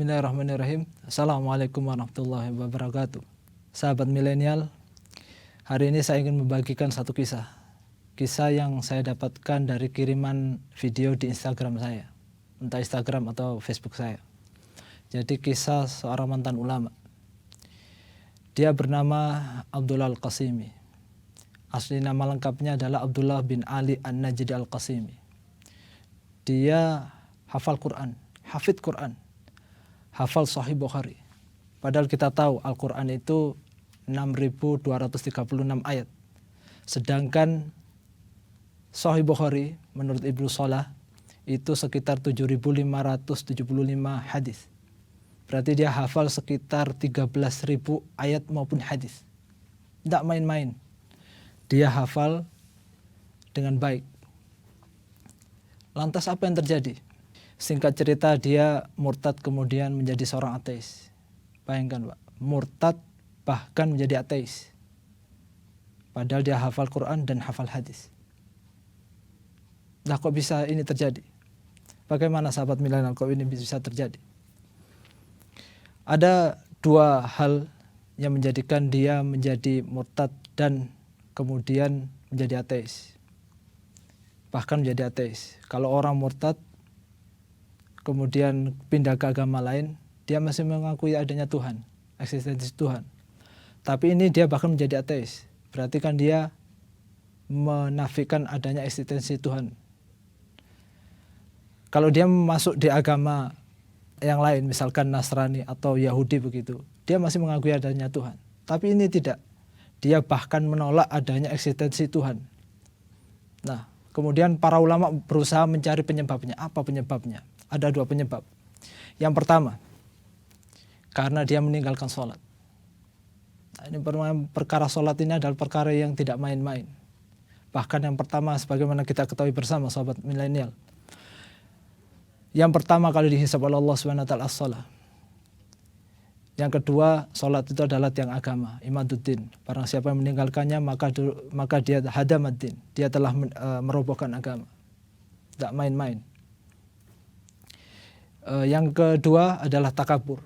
Bismillahirrahmanirrahim. Assalamualaikum warahmatullahi wabarakatuh. Sahabat milenial, hari ini saya ingin membagikan satu kisah. Kisah yang saya dapatkan dari kiriman video di Instagram saya, entah Instagram atau Facebook saya. Jadi kisah seorang mantan ulama. Dia bernama Abdullah Al-Qasimi. Asli nama lengkapnya adalah Abdullah bin Ali An-Najdi Al-Qasimi. Dia hafal Quran, hafidh Quran, hafal Sahih Bukhari. Padahal kita tahu Al-Quran itu 6.236 ayat. Sedangkan Sahih Bukhari menurut Ibnu Salah itu sekitar 7.575 hadis. Berarti dia hafal sekitar 13.000 ayat maupun hadis. Tidak main-main. Dia hafal dengan baik. Lantas apa yang terjadi? Singkat cerita dia murtad kemudian menjadi seorang ateis. Bayangkan Pak, murtad bahkan menjadi ateis. Padahal dia hafal Quran dan hafal hadis. Nah kok bisa ini terjadi? Bagaimana sahabat milenial kok ini bisa terjadi? Ada dua hal yang menjadikan dia menjadi murtad dan kemudian menjadi ateis. Bahkan menjadi ateis. Kalau orang murtad kemudian pindah ke agama lain, dia masih mengakui adanya Tuhan, eksistensi Tuhan. Tapi ini dia bahkan menjadi ateis. Berarti kan dia menafikan adanya eksistensi Tuhan. Kalau dia masuk di agama yang lain, misalkan Nasrani atau Yahudi begitu, dia masih mengakui adanya Tuhan. Tapi ini tidak. Dia bahkan menolak adanya eksistensi Tuhan. Nah, kemudian para ulama berusaha mencari penyebabnya. Apa penyebabnya? Ada dua penyebab. Yang pertama, karena dia meninggalkan sholat. Nah, ini perkara sholat ini adalah perkara yang tidak main-main. Bahkan yang pertama, sebagaimana kita ketahui bersama sahabat milenial, yang pertama kali dihisab oleh Allah SWT as-shalah. Yang kedua, sholat itu adalah tiang agama, imaduddin. Barang siapa yang meninggalkannya maka dia hadamaddin. Dia telah merobohkan agama. Tidak main-main. Yang kedua adalah takabur,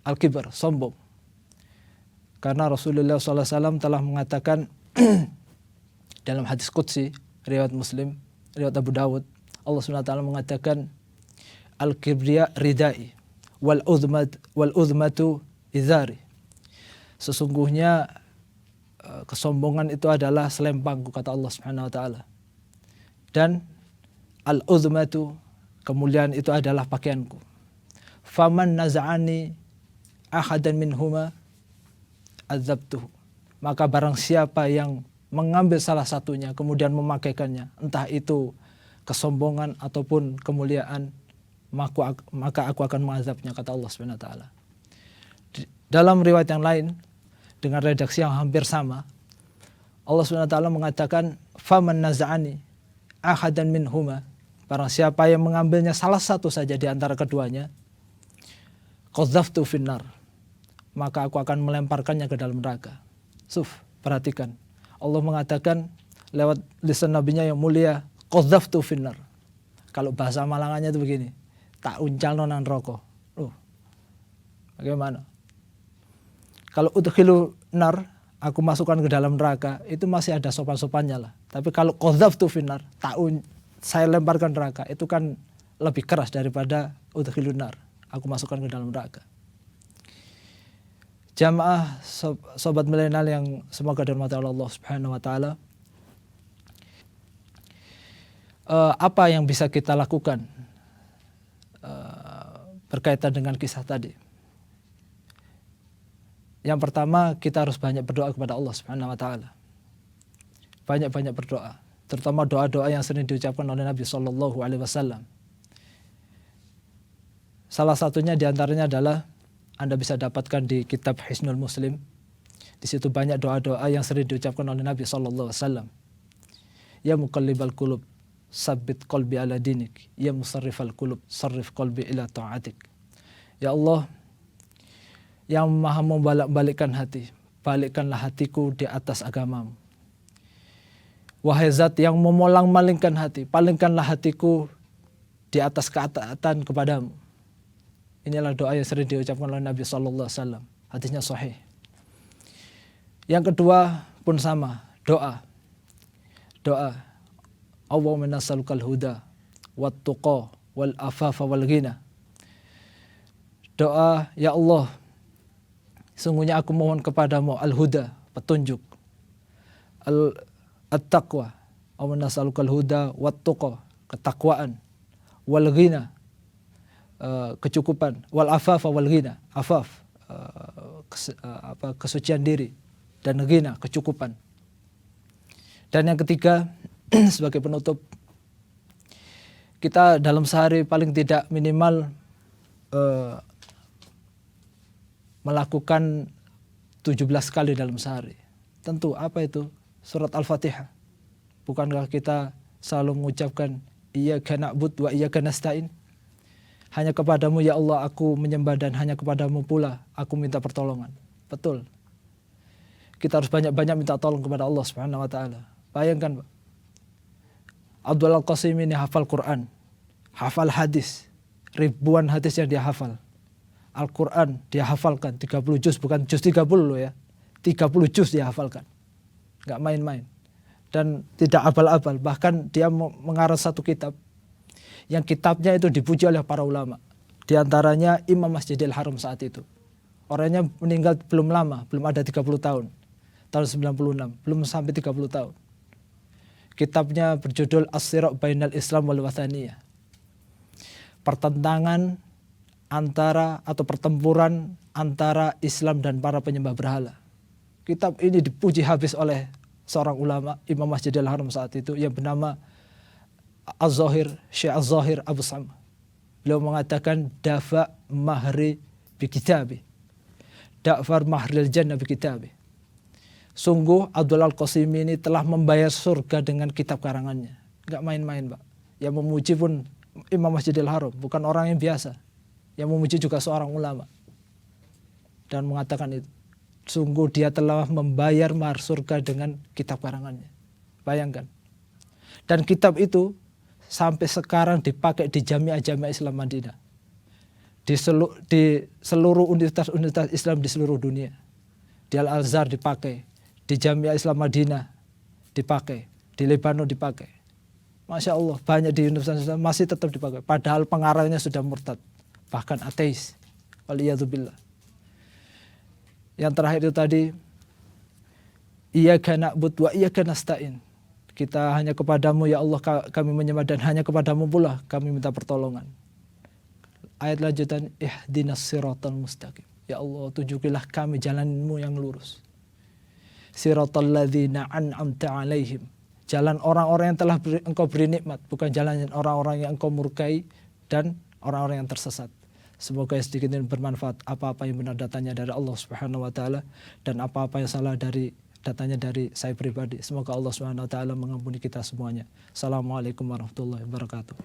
al-kibar, sombong. Karena Rasulullah SAW telah mengatakan dalam hadis qudsi, riwayat Muslim, riwayat Abu Dawud, Allah SWT mengatakan, al-kibriya ridai, wal-udhmatu izari. Sesungguhnya kesombongan itu adalah selempangku, kata Allah SWT. Dan al-udhmatu, kemuliaan itu adalah pakaianku. Faman naza'ani ahadan minhuma adzabtuhu. Maka barang siapa yang mengambil salah satunya kemudian memakaikannya, entah itu kesombongan ataupun kemuliaan, maka aku akan mengazabnya, kata Allah SWT. Dalam riwayat yang lain dengan redaksi yang hampir sama, Allah SWT mengatakan faman naza'ani ahadan minhuma, barang siapa yang mengambilnya salah satu saja di antara keduanya, qadzaftu finnar, maka aku akan melemparkannya ke dalam neraka. Perhatikan. Allah mengatakan lewat lisan nabinya yang mulia, qadzaftu finnar. Kalau bahasa Malangannya itu begini, tak uncal nonan rokok. Bagaimana? Kalau udkhilu nar, aku masukkan ke dalam neraka, itu masih ada sopan-sopannya lah. Tapi kalau qadzaftu finnar, saya lemparkan neraka, itu kan lebih keras daripada udkhilun nar, aku masukkan ke dalam neraka. Jamaah sobat milenial yang semoga dirahmati Allah Subhanahu wa taala. Apa yang bisa kita lakukan berkaitan dengan kisah tadi? Yang pertama, kita harus banyak berdoa kepada Allah Subhanahu wa taala. Banyak-banyak berdoa, terutama doa-doa yang sering diucapkan oleh Nabi SAW. Salah satunya diantaranya adalah Anda bisa dapatkan di kitab Hisnul Muslim. Di situ banyak doa-doa yang sering diucapkan oleh Nabi SAW. Ya muqallibal qulub, sabbit qalbi ala dinik. Ya musarrifal qulub, sarrif qalbi ila ta'atik. Ya Allah, yang maha membolak-balikkan hati, balikkanlah hatiku di atas agamamu. Wahai zat yang memolang-malingkan hati, palingkanlah hatiku di atas ketaatan kepadamu. Inilah doa yang sering diucapkan oleh Nabi sallallahu alaihi wasallam. Hadisnya sahih. Yang kedua pun sama, doa. Doa. Allahumma nas'alukal huda wat tuqa wal afafa wal ghina. Doa, ya Allah, sungguhnya aku mohon kepadamu al-huda, petunjuk. At-taqwa. Allahumma nas'alukal huda wat tuqa, ketakwaan. Wal ghina, kecukupan. Wal afafa wal ghina, afaf, kesucian diri, dan ghina, kecukupan. Dan yang ketiga, sebagai penutup, kita dalam sehari paling tidak minimal melakukan 17 kali dalam sehari. Tentu apa itu? Surat Al-Fatihah. Bukankah kita selalu mengucapkan iyyaka na'budu wa iyyaka nasta'in? Hanya kepadamu ya Allah aku menyembah dan hanya kepadamu pula aku minta pertolongan. Betul. Kita harus banyak-banyak minta tolong kepada Allah Subhanahu wa taala. Bayangkan, Pak. Abdul Al-Qasim ini hafal Quran, hafal hadis, ribuan hadis yang dia hafal. Al-Quran dia hafalkan 30 juz, bukan juz 30 loh ya. 30 juz dia hafalkan. Gak main-main. Dan tidak abal-abal. Bahkan dia mengarang satu kitab. Yang kitabnya itu dipuji oleh para ulama. Di antaranya Imam Masjidil Haram saat itu. Orangnya meninggal belum lama, belum ada 30 tahun. Tahun 96, belum sampai 30 tahun. Kitabnya berjudul As-Sira' Bainal Islam wal Wathaniyah. Pertentangan antara atau pertempuran antara Islam dan para penyembah berhala. Kitab ini dipuji habis oleh seorang ulama Imam Masjidil Haram saat itu yang bernama Az-Zahir, Syekh Az-Zahir Abu Sam. Beliau mengatakan dafa mahri bi kitabi. Da'far mahril jannah bi kitabi. Sungguh Abdul Al-Qasim ini telah membayar surga dengan kitab karangannya. Enggak main-main, Pak. Yang memuji pun Imam Masjidil Haram, bukan orang yang biasa. Yang memuji juga seorang ulama. Dan mengatakan itu. Sungguh dia telah membayar mahar surga dengan kitab karangannya. Bayangkan. Dan kitab itu sampai sekarang dipakai di jamiah-jamiah Islam Madinah. Di seluruh universitas Islam di seluruh dunia. Di Al-Azhar dipakai. Di Jamiah Islam Madinah dipakai. Di Lebanon dipakai. Masya Allah, banyak di universitas Islam masih tetap dipakai. Padahal pengarangnya sudah murtad. Bahkan ateis. Waliyadzubillah. Yang terakhir itu tadi, iyyaka na'budu wa iyyaka nasta'in. Kita hanya kepadamu ya Allah kami menyembah dan hanya kepadamu pula kami minta pertolongan. Ayat lanjutan, ihdinas siratal mustaqim. Ya Allah, tunjukilah kami jalanmu yang lurus. Siratal ladzina an'amta 'alaihim. Jalan orang-orang yang telah engkau beri nikmat, bukan jalan orang-orang yang engkau murkai dan orang-orang yang tersesat. Semoga sedikit ini bermanfaat. Apa-apa yang benar datanya dari Allah Subhanahu wa taala dan apa-apa yang salah dari datanya dari saya pribadi. Semoga Allah Subhanahu wa taala mengampuni kita semuanya. Assalamualaikum warahmatullahi wabarakatuh.